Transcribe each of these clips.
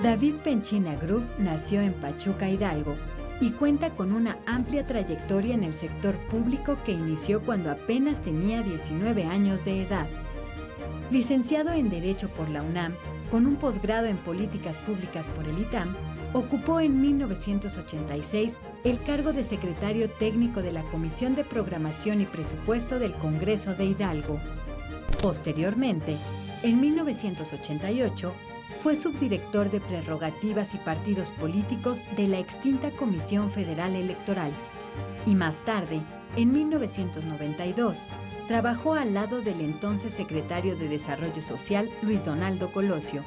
David Penchina Gruf nació en Pachuca, Hidalgo, y cuenta con una amplia trayectoria en el sector público que inició cuando apenas tenía 19 años de edad. Licenciado en Derecho por la UNAM, con un posgrado en Políticas Públicas por el ITAM, ocupó en 1986 el cargo de secretario técnico de la Comisión de Programación y Presupuesto del Congreso de Hidalgo. Posteriormente, en 1988, fue subdirector de Prerrogativas y Partidos Políticos de la extinta Comisión Federal Electoral y más tarde, en 1992, trabajó al lado del entonces secretario de Desarrollo Social, Luis Donaldo Colosio,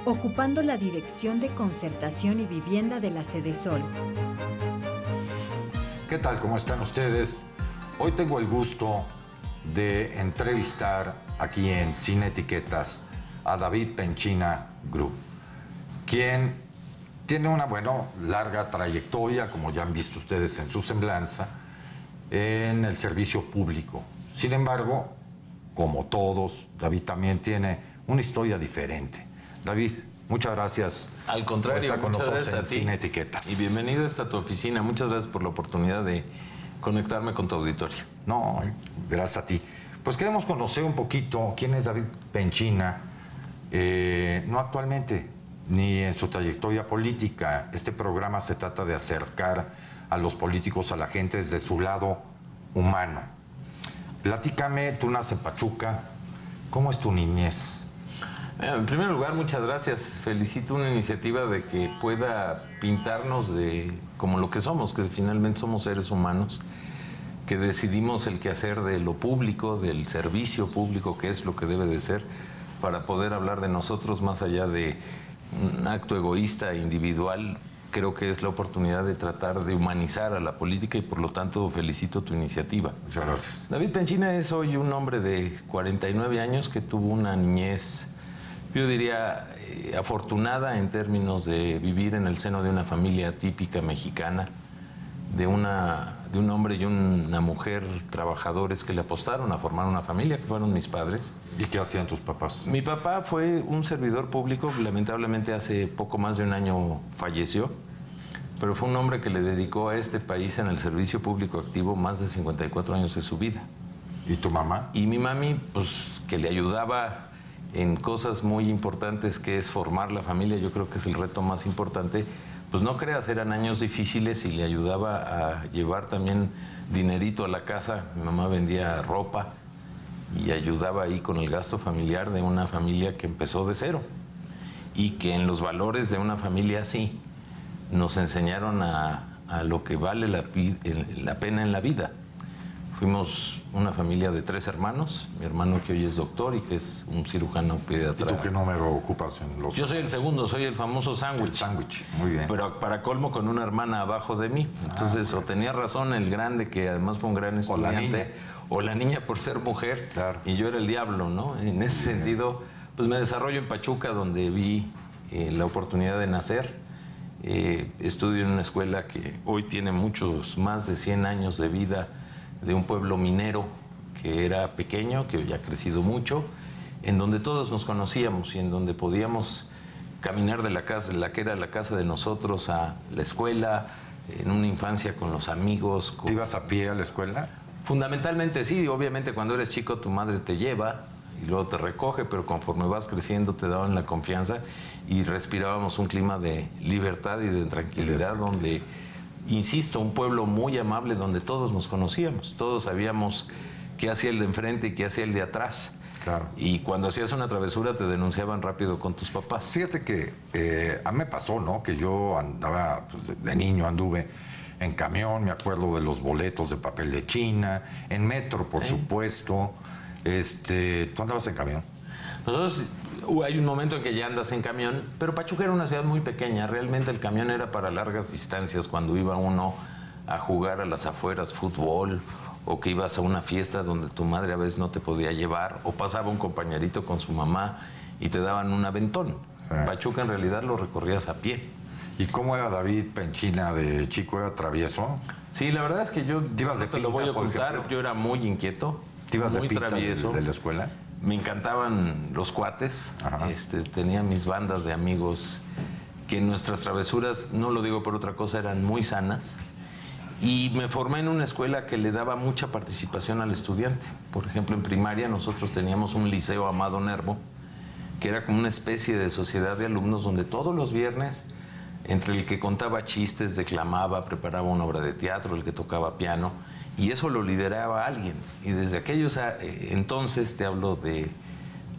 ocupando la Dirección de Concertación y Vivienda de la Sedesol. ¿Qué tal? ¿Cómo están ustedes? Hoy tengo el gusto de entrevistar aquí en Sin Etiquetas a David Penchina Gruf, quien tiene una, larga trayectoria, como ya han visto ustedes en su semblanza, en el servicio público. Sin embargo, como todos, David también tiene una historia diferente. David, muchas gracias. Al contrario, por estar con muchas nosotros gracias a ti. Sin Etiquetas. Y bienvenido a tu oficina. Muchas gracias por la oportunidad de conectarme con tu auditorio. No, gracias a ti. Pues queremos conocer un poquito quién es David Penchina, no actualmente, ni en su trayectoria política. Este programa se trata de acercar a los políticos a la gente desde su lado humano. Platícame, tú naces en Pachuca, ¿cómo es tu niñez? En primer lugar, muchas gracias. Felicito una iniciativa de que pueda pintarnos como lo que somos, que finalmente somos seres humanos, que decidimos el quehacer de lo público, del servicio público, que es lo que debe de ser, para poder hablar de nosotros más allá de un acto egoísta e individual. Creo que es la oportunidad de tratar de humanizar a la política y por lo tanto felicito tu iniciativa. Muchas gracias. David Penchina es hoy un hombre de 49 años que tuvo una niñez, yo diría, afortunada en términos de vivir en el seno de una familia típica mexicana, de un hombre y una mujer trabajadores que le apostaron a formar una familia, que fueron mis padres. ¿Y qué hacían tus papás? Mi papá fue un servidor público, lamentablemente hace poco más de un año falleció, pero fue un hombre que le dedicó a este país en el servicio público activo más de 54 años de su vida. ¿Y tu mamá? Y mi mami, pues, que le ayudaba en cosas muy importantes, que es formar la familia. Yo creo que es el reto más importante. Pues no creas, eran años difíciles y le ayudaba a llevar también dinerito a la casa. Mi mamá vendía ropa y ayudaba ahí con el gasto familiar de una familia que empezó de cero y que en los valores de una familia así nos enseñaron a lo que vale la pena en la vida. Fuimos una familia de 3 hermanos, mi hermano que hoy es doctor y que es un cirujano pediatra. ¿Y tú qué número ocupas en los...? Yo soy el segundo, soy el famoso sándwich. El sándwich, muy bien. Pero para colmo con una hermana abajo de mí. Entonces, o tenía razón el grande, que además fue un gran estudiante, o la niña por ser mujer, claro. Y yo era el diablo, ¿no? En ese sentido, pues me desarrollo en Pachuca, donde vi la oportunidad de nacer. Estudio en una escuela que hoy tiene más de 100 años de vida, de un pueblo minero que era pequeño, que hoy ha crecido mucho, en donde todos nos conocíamos y en donde podíamos caminar de la casa, la que era la casa de nosotros, a la escuela, en una infancia con los amigos. ¿Te ibas a pie a la escuela? Fundamentalmente sí, obviamente cuando eres chico tu madre te lleva y luego te recoge, pero conforme vas creciendo te daban la confianza y respirábamos un clima de libertad y de tranquilidad donde, insisto, un pueblo muy amable donde todos nos conocíamos, todos sabíamos qué hacía el de enfrente y qué hacía el de atrás. Claro. Y cuando hacías una travesura te denunciaban rápido con tus papás. Fíjate que a mí me pasó, ¿no? Que yo andaba, pues, de niño anduve en camión, me acuerdo de los boletos de papel de China, en metro, por supuesto. ¿Tú andabas en camión? Nosotros, hay un momento en que ya andas en camión, pero Pachuca era una ciudad muy pequeña. Realmente el camión era para largas distancias, cuando iba uno a jugar a las afueras fútbol, o que ibas a una fiesta donde tu madre a veces no te podía llevar, o pasaba un compañerito con su mamá y te daban un aventón. Sí. Pachuca en realidad lo recorrías a pie. ¿Y cómo era David Penchina de chico? ¿Era travieso? Sí, la verdad es que yo ¿Te ibas de no te lo voy a ocultar, yo era muy inquieto, ¿te ibas muy de pinta travieso. de la escuela? Me encantaban los cuates. Tenía mis bandas de amigos que nuestras travesuras, no lo digo por otra cosa, eran muy sanas. Y me formé en una escuela que le daba mucha participación al estudiante. Por ejemplo, en primaria nosotros teníamos un liceo Amado Nervo, que era como una especie de sociedad de alumnos donde todos los viernes, entre el que contaba chistes, declamaba, preparaba una obra de teatro, el que tocaba piano, y eso lo lideraba alguien. Y desde aquellos entonces, te hablo de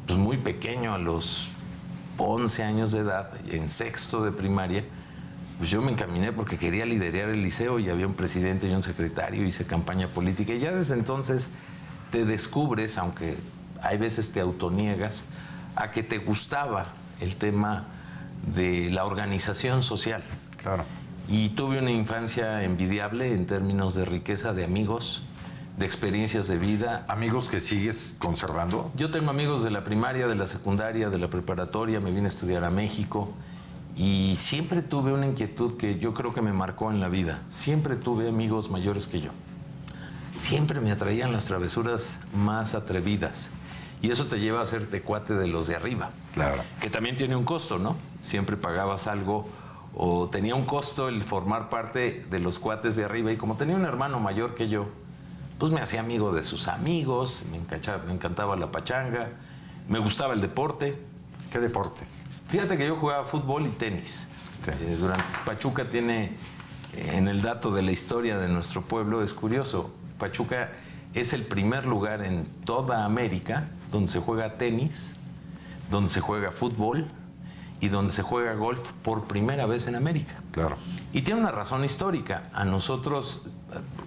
pues, muy pequeño, a los 11 años de edad, en sexto de primaria, pues yo me encaminé porque quería liderar el liceo y había un presidente y un secretario, hice campaña política y ya desde entonces te descubres, aunque hay veces te autoniegas, a que te gustaba el tema de la organización social. Claro. Y tuve una infancia envidiable en términos de riqueza de amigos, de experiencias de vida. ¿Amigos que sigues conservando? Yo tengo amigos de la primaria, de la secundaria, de la preparatoria, me vine a estudiar a México. Y siempre tuve una inquietud que yo creo que me marcó en la vida. Siempre tuve amigos mayores que yo. Siempre me atraían las travesuras más atrevidas. Y eso te lleva a hacerte cuate de los de arriba. Claro. Que también tiene un costo, ¿no? Siempre pagabas algo o tenía un costo el formar parte de los cuates de arriba. Y como tenía un hermano mayor que yo, pues me hacía amigo de sus amigos, me encantaba la pachanga, me gustaba el deporte. ¿Qué deporte? Fíjate que yo jugaba fútbol y tenis. Pachuca tiene, en el dato de la historia de nuestro pueblo, es curioso, Pachuca es el primer lugar en toda América donde se juega tenis, donde se juega fútbol y donde se juega golf por primera vez en América. Claro. Y tiene una razón histórica. A nosotros,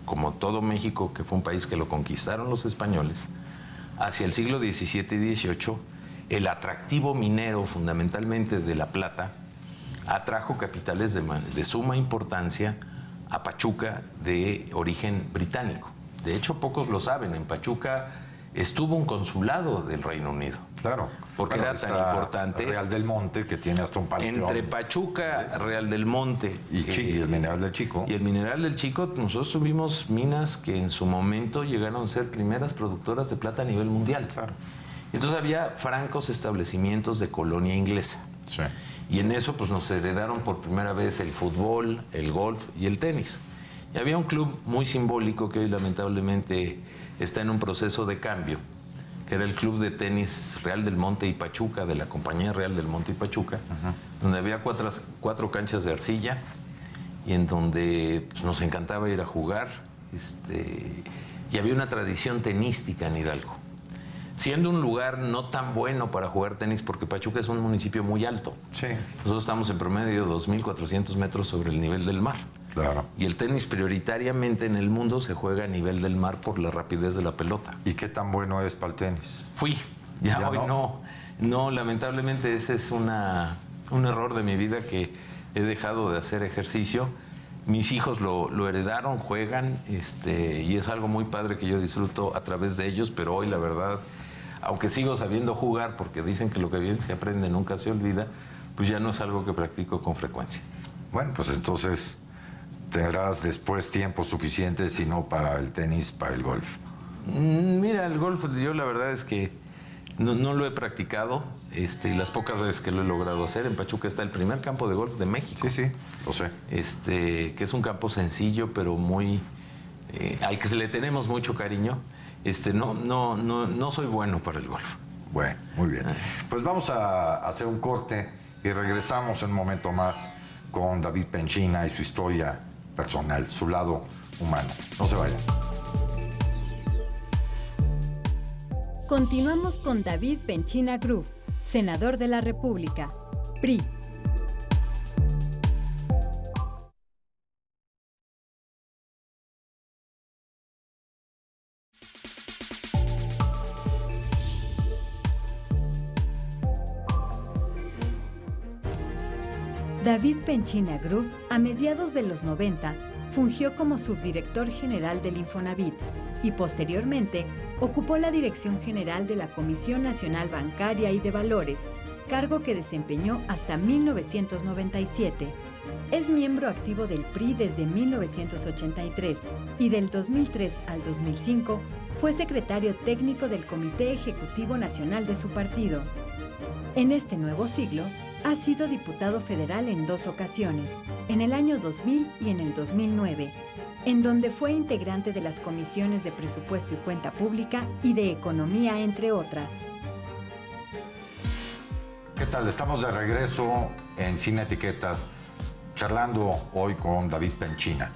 como todo México, que fue un país que lo conquistaron los españoles, hacia el siglo XVII y XVIII, el atractivo minero, fundamentalmente de La Plata, atrajo capitales de suma importancia a Pachuca de origen británico. De hecho, pocos lo saben, en Pachuca estuvo un consulado del Reino Unido. Claro. Porque era tan importante. Real del Monte, que tiene hasta un panteón. Entre Pachuca, Real del Monte y el Mineral del Chico. Y el Mineral del Chico, nosotros tuvimos minas que en su momento llegaron a ser primeras productoras de plata a nivel mundial. Claro. Entonces había francos establecimientos de colonia inglesa. Sí. Y en eso pues nos heredaron por primera vez el fútbol, el golf y el tenis. Y había un club muy simbólico que hoy lamentablemente está en un proceso de cambio, que era el Club de Tenis Real del Monte y Pachuca, de la Compañía Real del Monte y Pachuca, donde había cuatro canchas de arcilla y en donde pues, nos encantaba ir a jugar. Y había una tradición tenística en Hidalgo. Siendo un lugar no tan bueno para jugar tenis, porque Pachuca es un municipio muy alto. Sí. Nosotros estamos en promedio de 2.400 metros sobre el nivel del mar. Claro. Y el tenis prioritariamente en el mundo se juega a nivel del mar por la rapidez de la pelota. ¿Y qué tan bueno es para el tenis? Fui, ya hoy no. No, lamentablemente ese es un error de mi vida, que he dejado de hacer ejercicio. Mis hijos lo heredaron, juegan, y es algo muy padre que yo disfruto a través de ellos, pero hoy la verdad, aunque sigo sabiendo jugar, porque dicen que lo que bien se aprende nunca se olvida, pues ya no es algo que practico con frecuencia. Bueno, pues entonces tendrás después tiempo suficiente, si no para el tenis, para el golf. Mira, el golf yo la verdad es que no lo he practicado, y las pocas veces que lo he logrado hacer. En Pachuca está el primer campo de golf de México. Sí, lo sé. Que es un campo sencillo, pero muy al que se le tenemos mucho cariño. No soy bueno para el golf. Bueno, muy bien. Pues vamos a hacer un corte y regresamos en un momento más con David Penchina y su historia personal, su lado humano. No se vayan. Continuamos con David Penchina Group, senador de la República, PRI. David Penchina Group, a mediados de los 90, fungió como subdirector general del Infonavit y posteriormente ocupó la dirección general de la Comisión Nacional Bancaria y de Valores, cargo que desempeñó hasta 1997. Es miembro activo del PRI desde 1983 y del 2003 al 2005 Fue secretario técnico del Comité Ejecutivo Nacional de su partido. En este nuevo siglo, ha sido diputado federal en 2 ocasiones, en el año 2000 y en el 2009, en donde fue integrante de las comisiones de Presupuesto y Cuenta Pública y de Economía, entre otras. ¿Qué tal? Estamos de regreso en Sin Etiquetas, charlando hoy con David Penchina.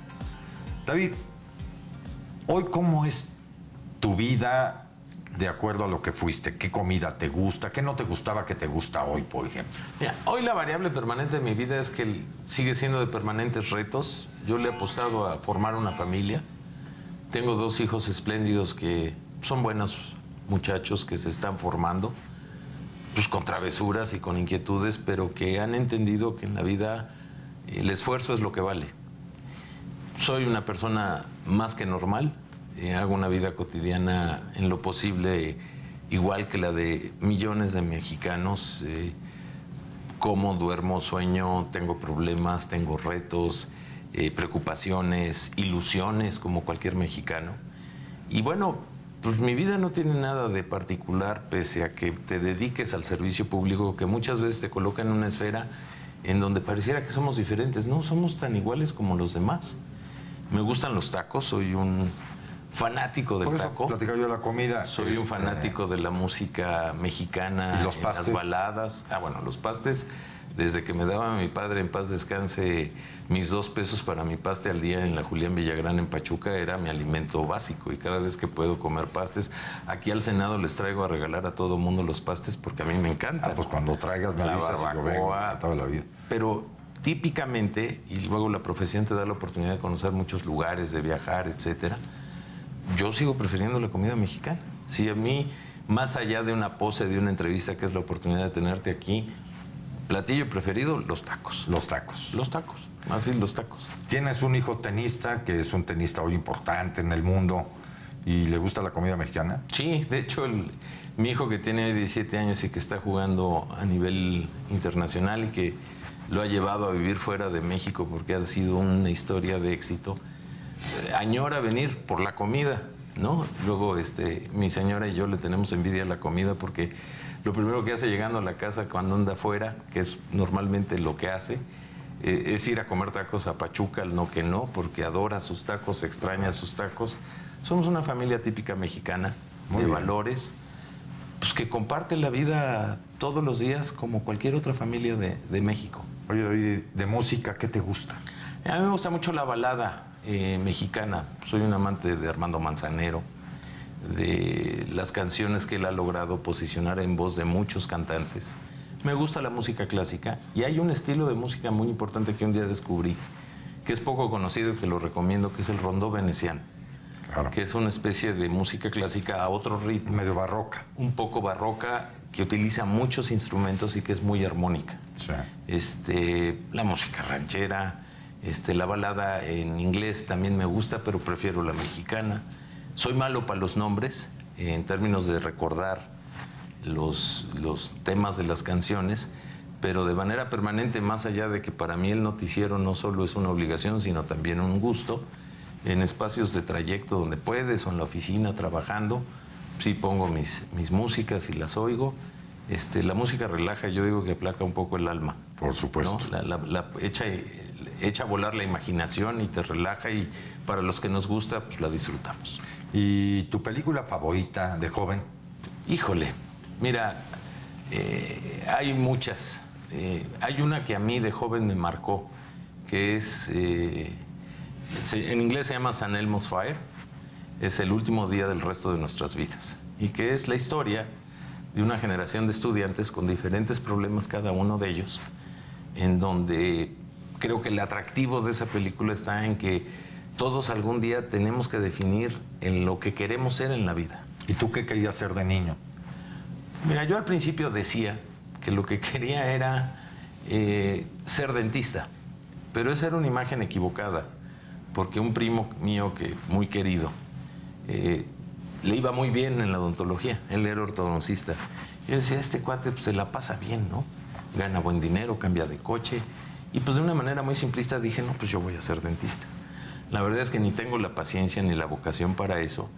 David, hoy ¿cómo es tu vida de acuerdo a lo que fuiste? ¿Qué comida te gusta? ¿Qué no te gustaba que te gusta hoy, por ejemplo? Mira, hoy la variable permanente de mi vida es que sigue siendo de permanentes retos. Yo le he apostado a formar una familia. Tengo 2 hijos espléndidos que son buenos muchachos que se están formando, pues con travesuras y con inquietudes, pero que han entendido que en la vida el esfuerzo es lo que vale. Soy una persona más que normal. Hago una vida cotidiana en lo posible igual que la de millones de mexicanos. Como, duermo, sueño, tengo problemas, tengo retos, preocupaciones, ilusiones como cualquier mexicano. Y bueno, pues mi vida no tiene nada de particular pese a que te dediques al servicio público, que muchas veces te coloca en una esfera en donde pareciera que somos diferentes. No, somos tan iguales como los demás. Me gustan los tacos, soy un fanático del taco. Platicaba yo de la comida. Soy un fanático de la música mexicana. ¿Y los pastes? Las baladas. Bueno, los pastes, desde que me daba mi padre, en paz descanse, mis 2 pesos para mi paste al día en la Julián Villagrán en Pachuca, era mi alimento básico. Y cada vez que puedo comer pastes, aquí al Senado les traigo a regalar a todo mundo los pastes porque a mí me encanta. Pues cuando traigas me avisas y yo vengo toda la vida. Pero típicamente, y luego la profesión te da la oportunidad de conocer muchos lugares, de viajar, etcétera, yo sigo prefiriendo la comida mexicana. Si a mí, más allá de una pose, de una entrevista, que es la oportunidad de tenerte aquí, platillo preferido, los tacos. Los tacos. Los tacos, así los tacos. Tienes un hijo tenista, que es un tenista hoy importante en el mundo, y le gusta la comida mexicana. Sí, de hecho, mi hijo que tiene 17 años y que está jugando a nivel internacional y que lo ha llevado a vivir fuera de México porque ha sido una historia de éxito, añora venir por la comida, ¿no? Luego mi señora y yo le tenemos envidia a la comida porque lo primero que hace llegando a la casa cuando anda afuera, que es normalmente lo que hace, es ir a comer tacos a Pachuca, al No Que No, porque adora sus tacos, extraña sus tacos. Somos una familia típica mexicana, de valores, pues que comparte la vida todos los días como cualquier otra familia de México. Oye, David, de música, ¿qué te gusta? A mí me gusta mucho la balada mexicana. Soy un amante de Armando Manzanero, de las canciones que él ha logrado posicionar en voz de muchos cantantes. Me gusta la música clásica y hay un estilo de música muy importante que un día descubrí, que es poco conocido y que lo recomiendo, que es el rondó veneciano. Claro. Que es una especie de música clásica a otro ritmo. Medio barroca. Un poco barroca, que utiliza muchos instrumentos y que es muy armónica. Sí. La música ranchera, la balada en inglés también me gusta, pero prefiero la mexicana. Soy malo para los nombres, en términos de recordar los temas de las canciones, pero de manera permanente, más allá de que para mí el noticiero no solo es una obligación, sino también un gusto, en espacios de trayecto donde puedes o en la oficina trabajando, sí pongo mis músicas y las oigo. La música relaja, yo digo que aplaca un poco el alma. Por supuesto. ¿No? Echa a volar la imaginación y te relaja, y para los que nos gusta, pues la disfrutamos. ¿Y tu película favorita de joven? Híjole, mira, hay muchas. Hay una que a mí de joven me marcó, que es, en inglés se llama San Elmo's Fire, es el último día del resto de nuestras vidas, y que es la historia de una generación de estudiantes con diferentes problemas, cada uno de ellos, en donde creo que el atractivo de esa película está en que todos algún día tenemos que definir en lo que queremos ser en la vida. ¿Y tú qué querías ser de niño? Mira, yo al principio decía que lo que quería era ser dentista, pero esa era una imagen equivocada, porque un primo mío, que muy querido, le iba muy bien en la odontología, él era ortodoncista. Yo decía, este cuate pues, se la pasa bien, ¿no? Gana buen dinero, cambia de coche, y pues de una manera muy simplista dije, no, pues yo voy a ser dentista. La verdad es que ni tengo la paciencia ni la vocación para eso,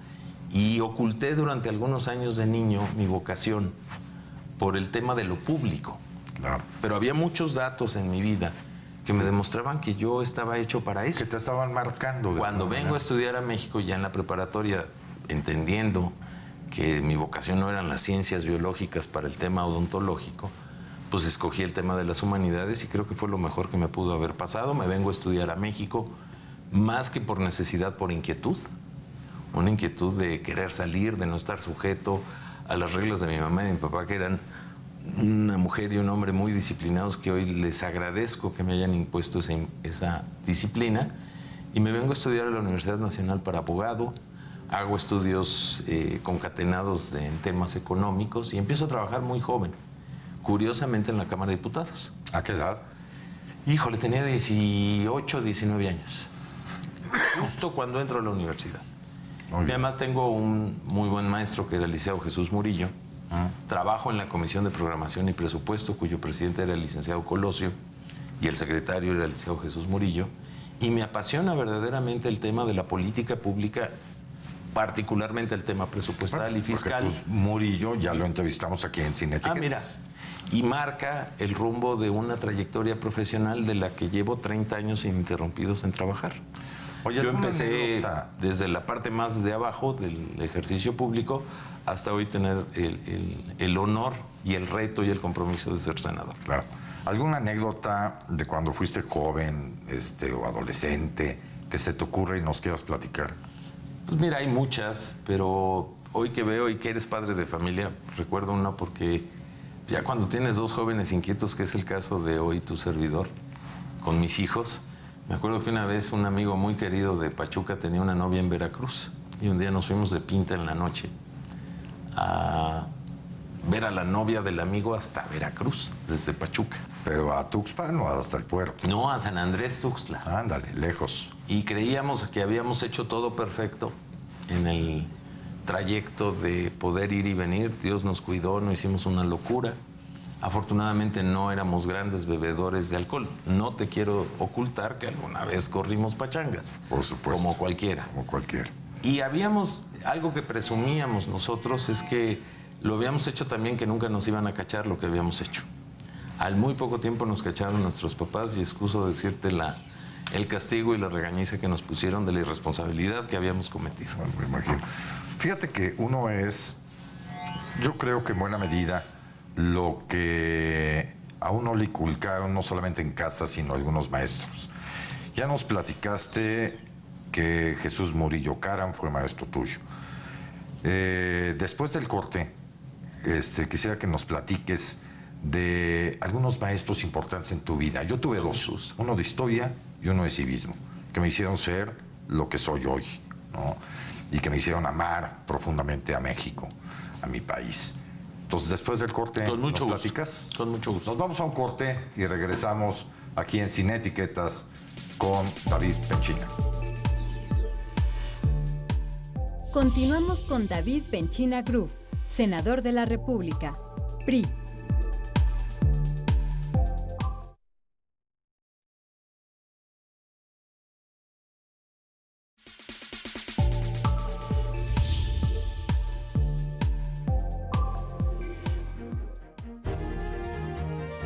Y oculté durante algunos años de niño mi vocación por el tema de lo público. Claro. Pero había muchos datos en mi vida que me demostraban que yo estaba hecho para eso. Que te estaban marcando. Cuando vengo a estudiar a México, ya en la preparatoria, entendiendo que mi vocación no eran las ciencias biológicas para el tema odontológico, pues escogí el tema de las humanidades y creo que fue lo mejor que me pudo haber pasado. Me vengo a estudiar a México más que por necesidad, por inquietud. Una inquietud de querer salir, de no estar sujeto a las reglas de mi mamá y de mi papá, que eran una mujer y un hombre muy disciplinados, que hoy les agradezco que me hayan impuesto esa disciplina. Y me vengo a estudiar a la Universidad Nacional para abogado, hago estudios concatenados en temas económicos y empiezo a trabajar muy joven, curiosamente en la Cámara de Diputados. ¿A qué edad? Híjole, tenía 18, 19 años, justo cuando entro a la universidad. Y además tengo un muy buen maestro que era el licenciado Jesús Murillo. Trabajo en la Comisión de Programación y Presupuesto, cuyo presidente era el licenciado Colosio y el secretario era el licenciado Jesús Murillo. Y me apasiona verdaderamente el tema de la política pública, particularmente el tema presupuestal y fiscal. Jesús Murillo ya lo entrevistamos aquí en Sin Etiquetas. Mira, y marca el rumbo de una trayectoria profesional de la que llevo 30 años ininterrumpidos en trabajar. Oye, yo empecé desde la parte más de abajo del ejercicio público hasta hoy tener el honor y el reto y el compromiso de ser senador. Claro. ¿Alguna anécdota de cuando fuiste joven o adolescente que se te ocurre y nos quieras platicar? Pues mira, hay muchas, pero hoy que veo y que eres padre de familia, recuerdo una porque ya cuando tienes dos jóvenes inquietos, que es el caso de hoy tu servidor, con mis hijos, me acuerdo que una vez un amigo muy querido de Pachuca tenía una novia en Veracruz y un día nos fuimos de pinta en la noche a ver a la novia del amigo hasta Veracruz, desde Pachuca. ¿Pero a Tuxpan o hasta el puerto? No, a San Andrés Tuxtla. Ándale, lejos. Y creíamos que habíamos hecho todo perfecto en el trayecto de poder ir y venir. Dios nos cuidó, no hicimos una locura. Afortunadamente no éramos grandes bebedores de alcohol. No te quiero ocultar que alguna vez corrimos pachangas. Por supuesto. Como cualquiera. Como cualquiera. Y habíamos, algo que presumíamos nosotros es que lo habíamos hecho también, que nunca nos iban a cachar lo que habíamos hecho. Al muy poco tiempo nos cacharon nuestros papás y excuso decirte el castigo y la regañiza que nos pusieron de la irresponsabilidad que habíamos cometido. Bueno, me imagino. Fíjate que uno es, yo creo que en buena medida, lo que a uno le inculcaron no solamente en casa, sino algunos maestros. Ya nos platicaste que Jesús Murillo Caram fue maestro tuyo. Después del corte, quisiera que nos platiques de algunos maestros importantes en tu vida. Yo tuve dos, uno de historia y uno de civismo, que me hicieron ser lo que soy hoy, ¿no? Y que me hicieron amar profundamente a México, a mi país. Entonces, después del corte, ¿nos platicas? Con mucho gusto. Nos vamos a un corte y regresamos aquí en Sin Etiquetas con David Penchina. Continuamos con David Penchina Group, senador de la República, PRI.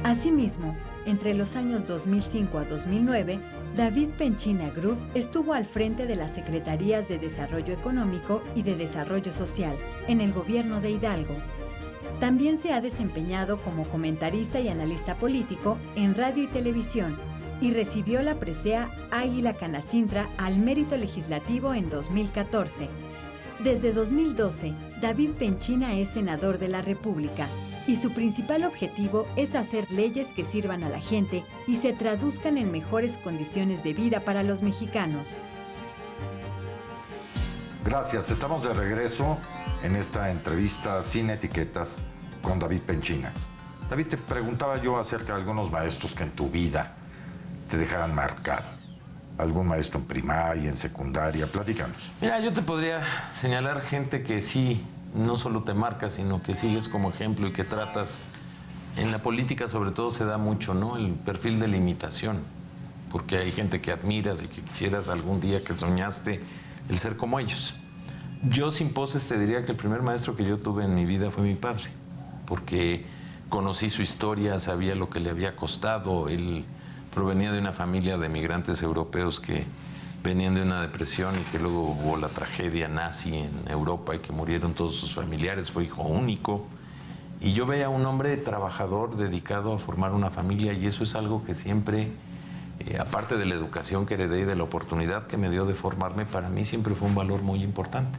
Asimismo, entre los años 2005 a 2009, David Penchina Group estuvo al frente de las Secretarías de Desarrollo Económico y de Desarrollo Social en el gobierno de Hidalgo. También se ha desempeñado como comentarista y analista político en radio y televisión y recibió la presea Águila Canacintra al Mérito Legislativo en 2014. Desde 2012, David Penchina es senador de la República y su principal objetivo es hacer leyes que sirvan a la gente y se traduzcan en mejores condiciones de vida para los mexicanos. Gracias, estamos de regreso en esta entrevista Sin Etiquetas con David Penchina. David, te preguntaba yo acerca de algunos maestros que en tu vida te dejaran marcado. ¿Algún maestro en primaria, en secundaria? Platícanos. Mira, yo te podría señalar gente que sí, no solo te marca, sino que sigues como ejemplo y que tratas. En la política sobre todo se da mucho, ¿no? El perfil de la imitación, porque hay gente que admiras y que quisieras algún día, que soñaste el ser como ellos. Yo sin poses te diría que el primer maestro que yo tuve en mi vida fue mi padre, porque conocí su historia, sabía lo que le había costado. Él provenía de una familia de migrantes europeos que venían de una depresión y que luego hubo la tragedia nazi en Europa y que murieron todos sus familiares, fue hijo único. Y yo veía a un hombre trabajador dedicado a formar una familia, y eso es algo que siempre, aparte de la educación que heredé y de la oportunidad que me dio de formarme, para mí siempre fue un valor muy importante.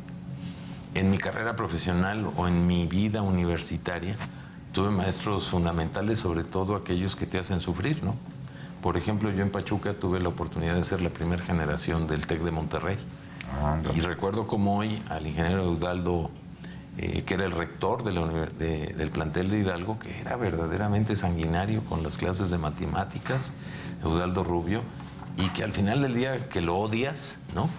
En mi carrera profesional o en mi vida universitaria tuve maestros fundamentales, sobre todo aquellos que te hacen sufrir, ¿no? Por ejemplo, yo en Pachuca tuve la oportunidad de ser la primera generación del TEC de Monterrey. Y recuerdo como hoy al ingeniero Eudaldo, que era el rector del plantel de Hidalgo, que era verdaderamente sanguinario con las clases de matemáticas, Eudaldo Rubio, y que al final del día que lo odias, ¿no?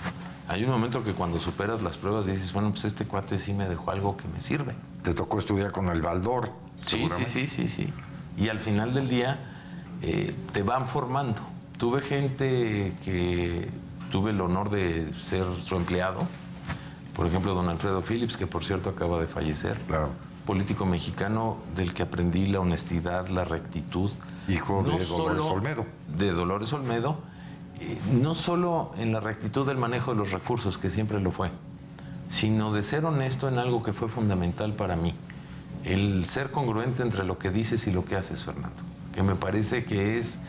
Hay un momento que cuando superas las pruebas dices, bueno, pues este cuate sí me dejó algo que me sirve. Te tocó estudiar con el Baldor. Sí. Y al final del día te van formando. Tuve gente que tuve el honor de ser su empleado. Por ejemplo, don Alfredo Phillips, que por cierto acaba de fallecer. Claro. Político mexicano del que aprendí la honestidad, la rectitud. Hijo de Dolores Olmedo. De Dolores Olmedo. No solo en la rectitud del manejo de los recursos, que siempre lo fue, sino de ser honesto en algo que fue fundamental para mí. El ser congruente entre lo que dices y lo que haces, Fernando, que me parece que es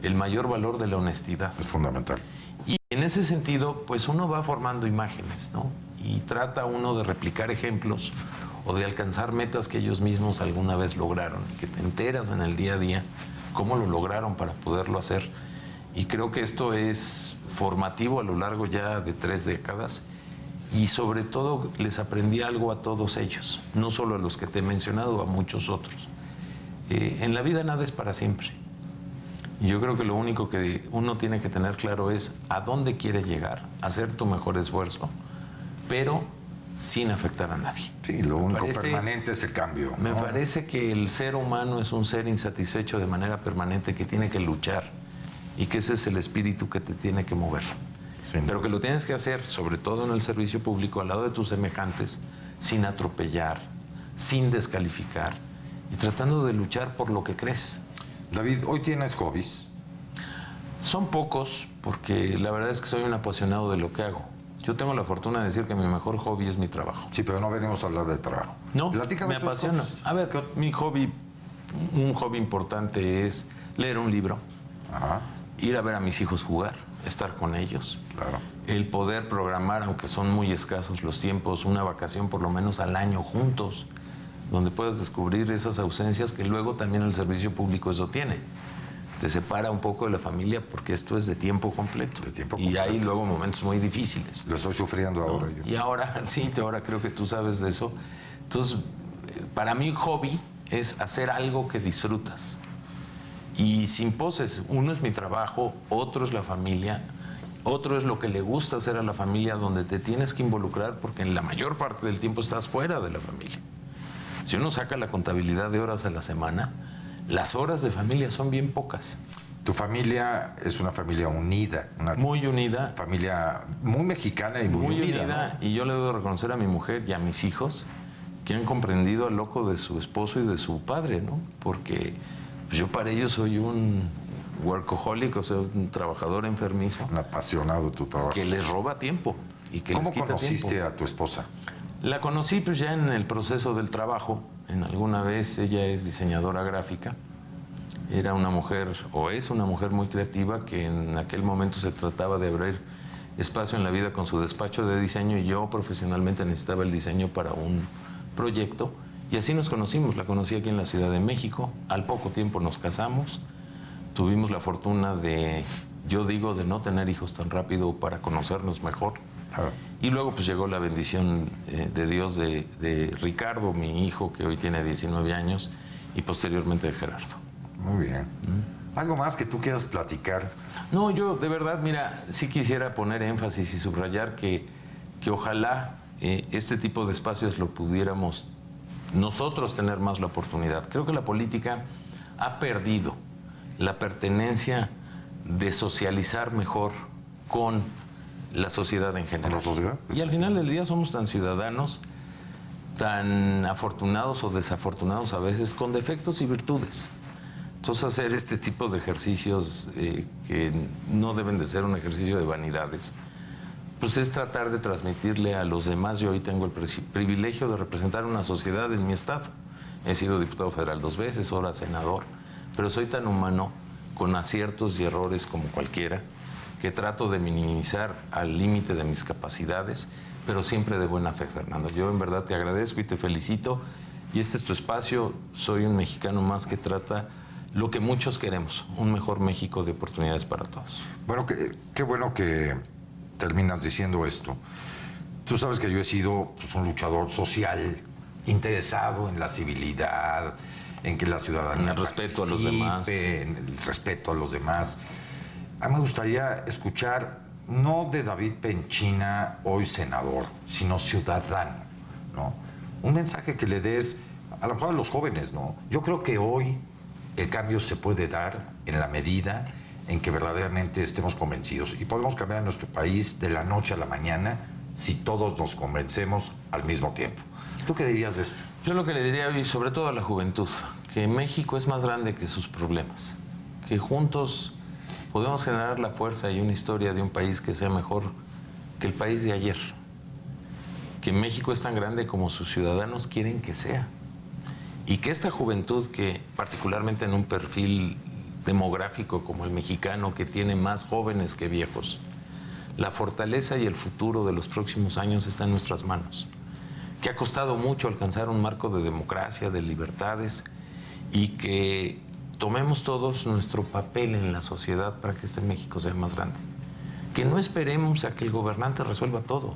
el mayor valor de la honestidad. Es fundamental. Y en ese sentido, pues uno va formando imágenes, ¿no? Y trata uno de replicar ejemplos o de alcanzar metas que ellos mismos alguna vez lograron, y que te enteras en el día a día cómo lo lograron para poderlo hacer. Y creo que esto es formativo a lo largo ya de 3 décadas, y sobre todo les aprendí algo a todos ellos, no solo a los que te he mencionado, a muchos otros. En la vida nada es para siempre. Yo creo que lo único que uno tiene que tener claro es a dónde quiere llegar, hacer tu mejor esfuerzo, pero sin afectar a nadie. Sí, lo único permanente es el cambio, ¿no? Me parece que el ser humano es un ser insatisfecho de manera permanente, que tiene que luchar, y que ese es el espíritu que te tiene que mover. Sí. Pero que lo tienes que hacer, sobre todo en el servicio público, al lado de tus semejantes, sin atropellar, sin descalificar, y tratando de luchar por lo que crees. David, ¿hoy tienes hobbies? Son pocos, porque la verdad es que soy un apasionado de lo que hago. Yo tengo la fortuna de decir que mi mejor hobby es mi trabajo. Sí, pero no venimos a hablar de trabajo. No, me apasiona. A ver, mi hobby, un hobby importante es leer un libro. Ajá. Ir a ver a mis hijos jugar, estar con ellos. Claro. El poder programar, aunque son muy escasos los tiempos, una vacación por lo menos al año juntos, donde puedas descubrir esas ausencias que luego también el servicio público eso tiene. Te separa un poco de la familia, porque esto es de tiempo completo. De tiempo completo. Y hay luego momentos muy difíciles. Lo estoy sufriendo ahora yo. Y ahora, sí, ahora creo que tú sabes de eso. Entonces, para mí hobby es hacer algo que disfrutas. Y sin poses, uno es mi trabajo, otro es la familia, otro es lo que le gusta hacer a la familia, donde te tienes que involucrar, porque en la mayor parte del tiempo estás fuera de la familia. Si uno saca la contabilidad de horas a la semana, las horas de familia son bien pocas. Tu familia es una familia unida. Muy unida. Familia muy mexicana y muy unida, ¿no? Y yo le debo reconocer a mi mujer y a mis hijos que han comprendido al loco de su esposo y de su padre, ¿no? Porque yo para ellos soy un workaholic, o sea, un trabajador enfermizo. Un apasionado de tu trabajo. Que les roba tiempo y que les quita tiempo. ¿Cómo conociste a tu esposa? La conocí pues ya en el proceso del trabajo. En alguna vez, ella es diseñadora gráfica. Era una mujer, o es una mujer muy creativa, que en aquel momento se trataba de abrir espacio en la vida con su despacho de diseño, y yo profesionalmente necesitaba el diseño para un proyecto. Y así nos conocimos. La conocí aquí en la Ciudad de México. Al poco tiempo nos casamos. Tuvimos la fortuna de, yo digo, de no tener hijos tan rápido para conocernos mejor. Y luego pues llegó la bendición de Dios de Ricardo, mi hijo, que hoy tiene 19 años, y posteriormente de Gerardo. Muy bien. ¿Algo más que tú quieras platicar? No, yo de verdad, mira, sí quisiera poner énfasis y subrayar que ojalá este tipo de espacios lo pudiéramos nosotros tener más la oportunidad. Creo que la política ha perdido la pertenencia de socializar mejor con la sociedad en general. La sociedad. Y al final del día somos tan ciudadanos, tan afortunados o desafortunados a veces, con defectos y virtudes. Entonces hacer este tipo de ejercicios que no deben de ser un ejercicio de vanidades, pues es tratar de transmitirle a los demás. Yo hoy tengo el privilegio de representar una sociedad en mi estado. He sido diputado federal 2 veces, ahora senador, pero soy tan humano, con aciertos y errores como cualquiera, que trato de minimizar al límite de mis capacidades, pero siempre de buena fe, Fernando. Yo en verdad te agradezco y te felicito, y este es tu espacio. Soy un mexicano más que trata lo que muchos queremos, un mejor México de oportunidades para todos. Bueno, qué bueno que terminas diciendo esto. Tú sabes que yo he sido pues, un luchador social, interesado en la civilidad, en que la ciudadanía... En el respeto a los demás. En el respeto a los demás. A mí me gustaría escuchar, no de David Penchina, hoy senador, sino ciudadano, ¿no? Un mensaje que le des, a lo mejor a los jóvenes, ¿no? Yo creo que hoy el cambio se puede dar en la medida en que verdaderamente estemos convencidos. Y podemos cambiar nuestro país de la noche a la mañana si todos nos convencemos al mismo tiempo. ¿Tú qué dirías de esto? Yo lo que le diría, y sobre todo a la juventud, que México es más grande que sus problemas, que juntos podemos generar la fuerza y una historia de un país que sea mejor que el país de ayer, que México es tan grande como sus ciudadanos quieren que sea, y que esta juventud, que particularmente en un perfil demográfico como el mexicano, que tiene más jóvenes que viejos, la fortaleza y el futuro de los próximos años está en nuestras manos, que ha costado mucho alcanzar un marco de democracia, de libertades, y que tomemos todos nuestro papel en la sociedad para que este México sea más grande. Que no esperemos a que el gobernante resuelva todo,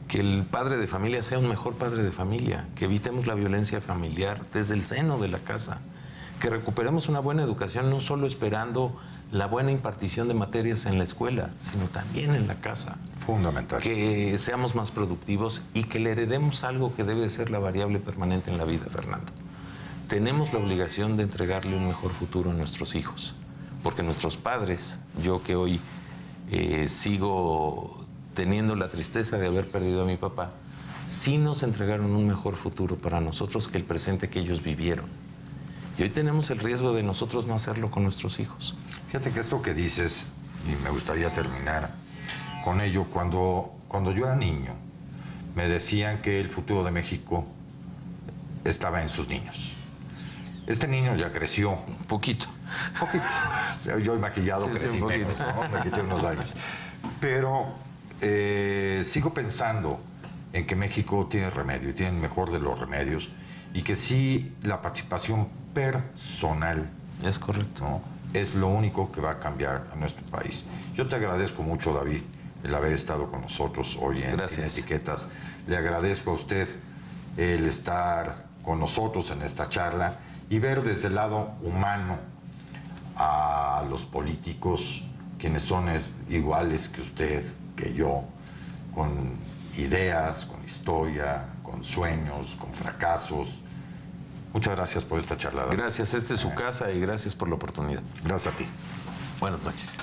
que el padre de familia sea un mejor padre de familia, que evitemos la violencia familiar desde el seno de la casa, que recuperemos una buena educación, no solo esperando la buena impartición de materias en la escuela, sino también en la casa. Fundamental. Que seamos más productivos y que le heredemos algo que debe ser la variable permanente en la vida, Fernando. Tenemos la obligación de entregarle un mejor futuro a nuestros hijos, porque nuestros padres, yo que hoy sigo teniendo la tristeza de haber perdido a mi papá, sí nos entregaron un mejor futuro para nosotros que el presente que ellos vivieron. Y hoy tenemos el riesgo de nosotros no hacerlo con nuestros hijos. Fíjate que esto que dices, y me gustaría terminar con ello, cuando yo era niño, me decían que el futuro de México estaba en sus niños. Este niño ya creció. Un poquito. Poquito. Yo he maquillado, Sí, crecí un menos, poquito. ¿no? Me quité unos años. Pero sigo pensando en que México tiene remedio, y tiene el mejor de los remedios, y que sí, la participación personal, Es correcto, ¿no?, es lo único que va a cambiar a nuestro país. Yo te agradezco mucho, David, el haber estado con nosotros hoy en Sin Etiquetas. Le agradezco a usted el estar con nosotros en esta charla y ver desde el lado humano a los políticos, quienes son iguales que usted, que yo, con ideas, con historia, con sueños, con fracasos. Muchas gracias por esta charla. Gracias, esta es su casa y gracias por la oportunidad. Gracias a ti. Buenas noches.